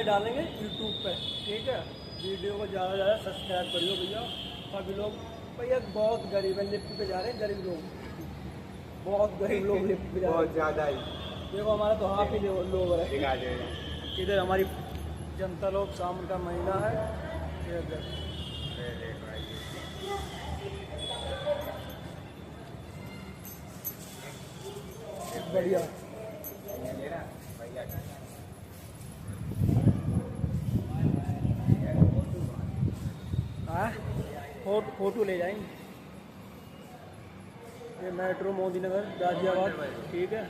Video डालेंगे YouTube पे, ठीक है। वीडियो को ज़्यादा से ज़्यादा सब्सक्राइब करियो भैया। सभी लोग भैया बहुत गरीब है, लिफ्ट पे जा रहे हैं गरीब लोग, बहुत गरीब लोग लिफ्ट पे जा रहे हैं, बहुत ज़्यादा ही। देखो हमारा तो हाफ ही लोग है। इधर हमारी जनता लोग, सावन का महीना है, ये देखो। बढ़िया हाँ, फोटो ले जाएंगे। ये मेट्रो मोदी नगर गाजियाबाद, ठीक है।